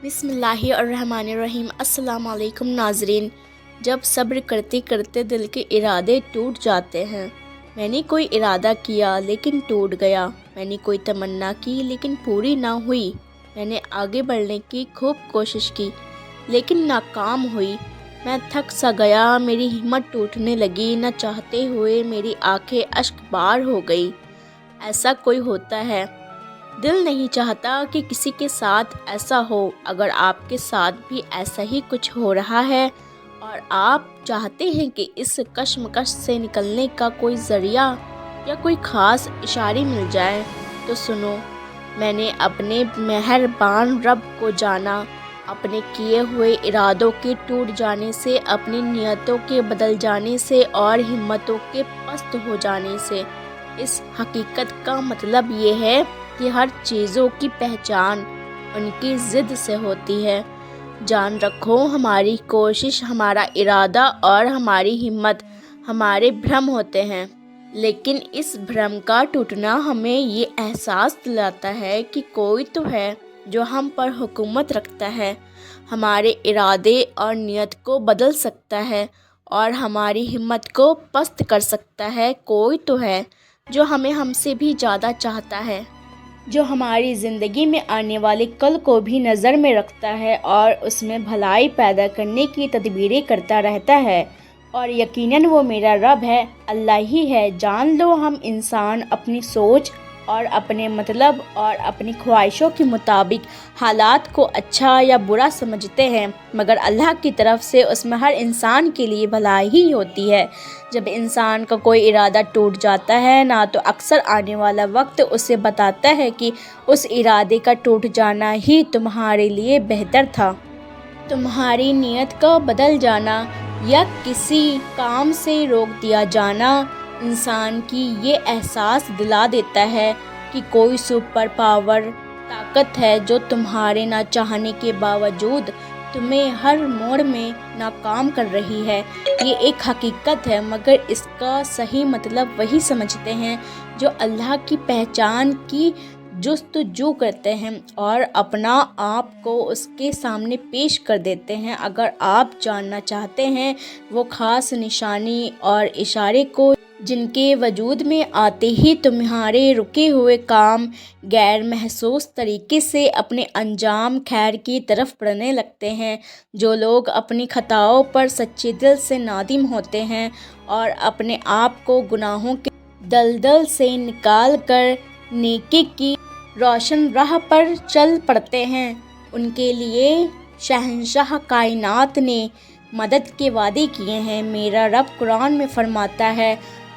بسم اللہ الرحمن الرحیم۔ السلام علیکم ناظرین۔ جب صبر کرتے کرتے دل کے ارادے ٹوٹ جاتے ہیں، میں نے کوئی ارادہ کیا لیکن ٹوٹ گیا، میں نے کوئی تمنا کی لیکن پوری نہ ہوئی، میں نے آگے بڑھنے کی خوب کوشش کی لیکن ناکام ہوئی، میں تھک سا گیا، میری ہمت ٹوٹنے لگی، نہ چاہتے ہوئے میری آنکھیں اشک بار ہو گئی۔ ایسا کوئی ہوتا ہے؟ دل نہیں چاہتا کہ کسی کے ساتھ ایسا ہو۔ اگر آپ کے ساتھ بھی ایسا ہی کچھ ہو رہا ہے اور آپ چاہتے ہیں کہ اس کشمکش سے نکلنے کا کوئی ذریعہ یا کوئی خاص اشارے مل جائے تو سنو، میں نے اپنے مہربان رب کو جانا، اپنے کیے ہوئے ارادوں کے ٹوٹ جانے سے، اپنی نیتوں کے بدل جانے سے اور ہمتوں کے پست ہو جانے سے۔ اس حقیقت کا مطلب یہ ہے کہ ہر چیزوں کی پہچان ان کی ضد سے ہوتی ہے۔ جان رکھو، ہماری کوشش، ہمارا ارادہ اور ہماری ہمت ہمارے بھرم ہوتے ہیں، لیکن اس بھرم کا ٹوٹنا ہمیں یہ احساس دلاتا ہے کہ کوئی تو ہے جو ہم پر حکومت رکھتا ہے، ہمارے ارادے اور نیت کو بدل سکتا ہے اور ہماری ہمت کو پست کر سکتا ہے۔ کوئی تو ہے جو ہمیں ہم سے بھی زیادہ چاہتا ہے، جو ہماری زندگی میں آنے والے کل کو بھی نظر میں رکھتا ہے اور اس میں بھلائی پیدا کرنے کی تدبیریں کرتا رہتا ہے، اور یقیناً وہ میرا رب ہے، اللہ ہی ہے۔ جان لو، ہم انسان اپنی سوچ اور اپنے مطلب اور اپنی خواہشوں کے مطابق حالات کو اچھا یا برا سمجھتے ہیں، مگر اللہ کی طرف سے اس میں ہر انسان کے لیے بھلائی ہی ہوتی ہے۔ جب انسان کا کوئی ارادہ ٹوٹ جاتا ہے نا، تو اکثر آنے والا وقت اسے بتاتا ہے کہ اس ارادے کا ٹوٹ جانا ہی تمہارے لیے بہتر تھا۔ تمہاری نیت کا بدل جانا یا کسی کام سے روک دیا جانا انسان کی یہ احساس دلا دیتا ہے کہ کوئی سپر پاور طاقت ہے جو تمہارے نہ چاہنے کے باوجود تمہیں ہر موڑ میں ناکام کر رہی ہے۔ یہ ایک حقیقت ہے، مگر اس کا صحیح مطلب وہی سمجھتے ہیں جو اللہ کی پہچان کی جستجو کرتے ہیں اور اپنا آپ کو اس کے سامنے پیش کر دیتے ہیں۔ اگر آپ جاننا چاہتے ہیں وہ خاص نشانی اور اشارے کو جن کے وجود میں آتے ہی تمہارے رکے ہوئے کام غیر محسوس طریقے سے اپنے انجام خیر کی طرف بڑھنے لگتے ہیں، جو لوگ اپنی خطاؤں پر سچے دل سے نادم ہوتے ہیں اور اپنے آپ کو گناہوں کے دلدل سے نکال کر نیکی کی روشن راہ پر چل پڑتے ہیں، ان کے لیے شہنشاہ کائنات نے مدد کے وعدے کیے ہیں۔ میرا رب قرآن میں فرماتا ہے،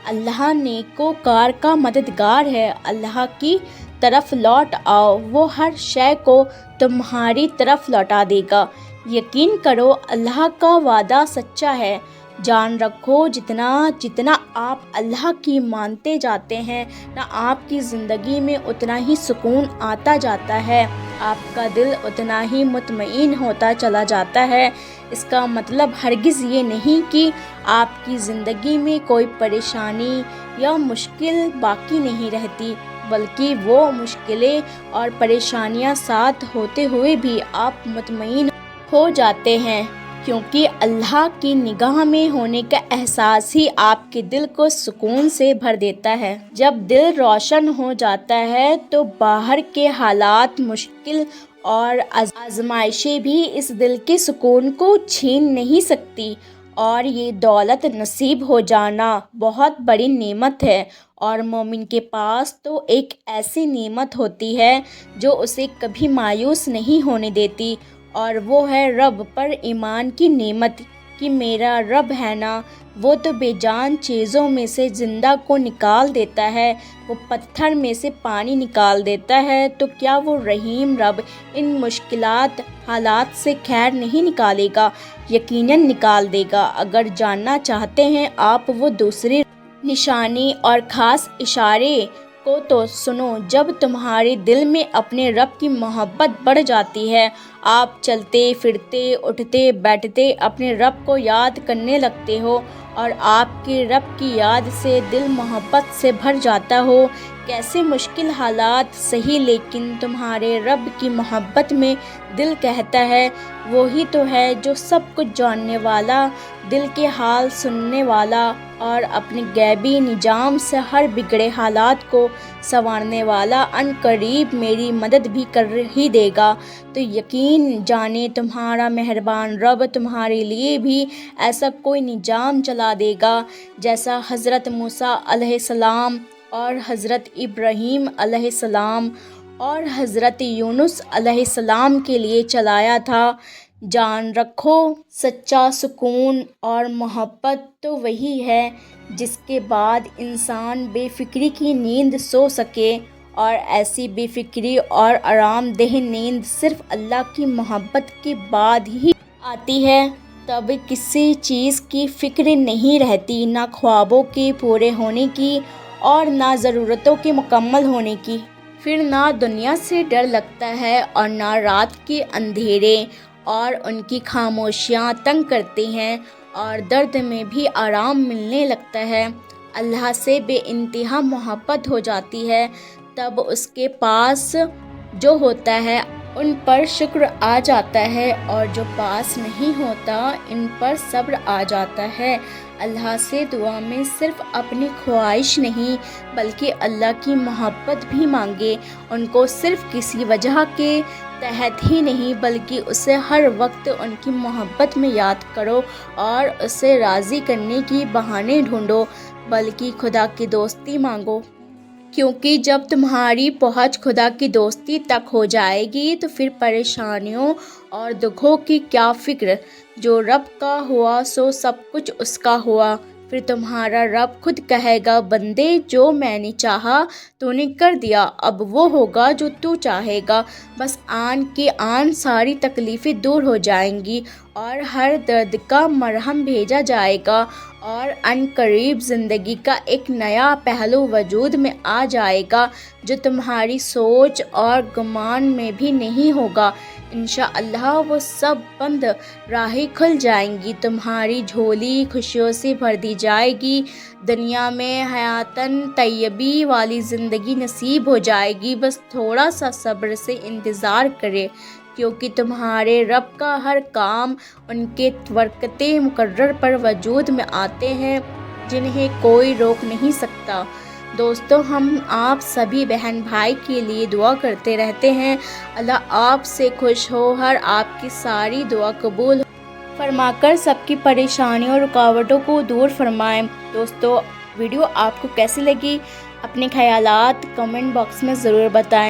اللہ نیکوکار کا مددگار ہے، اللہ کی طرف لوٹ آؤ، وہ ہر شے کو تمہاری طرف لوٹا دے گا۔ یقین کرو، اللہ کا وعدہ سچا ہے۔ جان رکھو، جتنا آپ اللہ کی مانتے جاتے ہیں نا، آپ کی زندگی میں اتنا ہی سکون آتا جاتا ہے، آپ کا دل اتنا ہی مطمئن ہوتا چلا جاتا ہے۔ اس کا مطلب ہرگز یہ نہیں کہ آپ کی زندگی میں کوئی پریشانی یا مشکل باقی نہیں رہتی، بلکہ وہ مشکلیں اور پریشانیاں ساتھ ہوتے ہوئے بھی آپ مطمئن ہو جاتے ہیں، کیونکہ اللہ کی نگاہ میں ہونے کا احساس ہی آپ کے دل کو سکون سے بھر دیتا ہے۔ جب دل روشن ہو جاتا ہے تو باہر کے حالات، مشکل اور آزمائشیں بھی اس دل کے سکون کو چھین نہیں سکتی، اور یہ دولت نصیب ہو جانا بہت بڑی نعمت ہے، اور مومن کے پاس تو ایک ایسی نعمت ہوتی ہے جو اسے کبھی مایوس نہیں ہونے دیتی، اور وہ ہے رب پر ایمان کی نعمت کہ میرا رب ہے نا، وہ تو بے جان چیزوں میں سے زندہ کو نکال دیتا ہے، وہ پتھر میں سے پانی نکال دیتا ہے، تو کیا وہ رحیم رب ان مشکلات حالات سے خیر نہیں نکالے گا؟ یقیناً نکال دے گا۔ اگر جاننا چاہتے ہیں آپ وہ دوسری نشانی اور خاص اشارے کو تو سنو، جب تمہارے دل میں اپنے رب کی محبت بڑھ جاتی ہے، آپ چلتے پھرتے اٹھتے بیٹھتے اپنے رب کو یاد کرنے لگتے ہو اور آپ کے رب کی یاد سے دل محبت سے بھر جاتا ہو کیسے مشکل حالات سہی، لیکن تمہارے رب کی محبت میں دل کہتا ہے وہی تو ہے جو سب کچھ جاننے والا، دل کے حال سننے والا اور اپنے غیبی نظام سے ہر بگڑے حالات کو سنوارنے والا ان قریب میری مدد بھی کر ہی دے گا۔ تو یقین جانے تمہارا مہربان رب تمہارے لیے بھی ایسا کوئی نظام چلا دے گا جیسا حضرت موسیٰ علیہ السلام اور حضرت ابراہیم علیہ السلام اور حضرت یونس علیہ السلام کے لیے چلایا تھا۔ جان رکھو، سچا سکون اور محبت تو وہی ہے جس کے بعد انسان بے فکری کی نیند سو سکے، اور ایسی بے فکری اور آرام دہ نیند صرف اللہ کی محبت کے بعد ہی آتی ہے۔ تب کسی چیز کی فکر نہیں رہتی، نہ خوابوں کے پورے ہونے کی اور نہ ضرورتوں کے مکمل ہونے کی۔ پھر نہ دنیا سے ڈر لگتا ہے اور نہ رات کے اندھیرے اور ان کی خاموشیاں تنگ کرتی ہیں، اور درد میں بھی آرام ملنے لگتا ہے۔ اللہ سے بے انتہا محبت ہو جاتی ہے، تب اس کے پاس جو ہوتا ہے ان پر شکر آ جاتا ہے، اور جو پاس نہیں ہوتا ان پر صبر آ جاتا ہے۔ اللہ سے دعا میں صرف اپنی خواہش نہیں بلکہ اللہ کی محبت بھی مانگے، ان کو صرف کسی وجہ کے تحت ہی نہیں بلکہ اسے ہر وقت ان کی محبت میں یاد کرو، اور اسے راضی کرنے کی بہانے ڈھونڈو بلکہ خدا کی دوستی مانگو۔ کیونکہ جب تمہاری پہنچ خدا کی دوستی تک ہو جائے گی تو پھر پریشانیوں اور دکھوں کی کیا فکر، جو رب کا ہوا سو سب کچھ اس کا ہوا۔ پھر تمہارا رب خود کہے گا بندے جو میں نے چاہا تو نے کر دیا، اب وہ ہوگا جو تو چاہے گا۔ بس آن کے آن ساری تکلیفیں دور ہو جائیں گی اور ہر درد کا مرہم بھیجا جائے گا، اور ان قریب زندگی کا ایک نیا پہلو وجود میں آ جائے گا جو تمہاری سوچ اور گمان میں بھی نہیں ہوگا۔ انشاءاللہ وہ سب بند راہیں کھل جائیں گی، تمہاری جھولی خوشیوں سے بھر دی جائے گی، دنیا میں حیاتاً طیبی والی زندگی نصیب ہو جائے گی۔ بس تھوڑا سا صبر سے انتظار کرے، کیونکہ تمہارے رب کا ہر کام ان کے وقت مقرر پر وجود میں آتے ہیں جنہیں کوئی روک نہیں سکتا۔ دوستو، ہم آپ سبھی بہن بھائی کے لیے دعا کرتے رہتے ہیں، اللہ آپ سے خوش ہو، ہر آپ کی ساری دعا قبول فرما کر سب کی پریشانیوں اور رکاوٹوں کو دور فرمائیں۔ دوستو، ویڈیو آپ کو کیسی لگی اپنے خیالات کمنٹ باکس میں ضرور بتائیں۔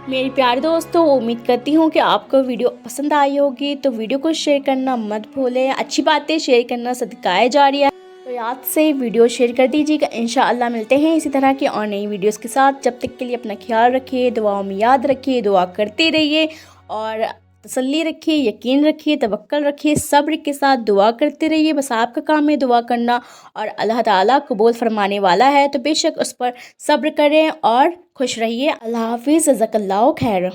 میری پیارے دوستو، امید کرتی ہوں کہ آپ کو ویڈیو پسند آئی ہوگی، تو ویڈیو کو شیئر کرنا مت بھولیں، اچھی باتیں شیئر کرنا صدقہ جاریہ ہے، تو یاد سے ویڈیو شیئر کر دیجیے گا۔ انشاءاللہ ملتے ہیں اسی طرح کی اور نئی ویڈیوز کے ساتھ، جب تک کے لیے اپنا خیال رکھیے، دعاؤں میں یاد رکھیے، دعا کرتے رہیے اور تسلی رکھیے، یقین رکھیے، توکل رکھیے، صبر کے ساتھ دعا کرتے رہیے۔ بس آپ کا کام ہے دعا کرنا، اور اللہ تعالیٰ قبول فرمانے والا ہے، تو بے شک اس پر صبر کریں اور خوش رہیے۔ اللہ حافظ، جزاک اللہ خیر۔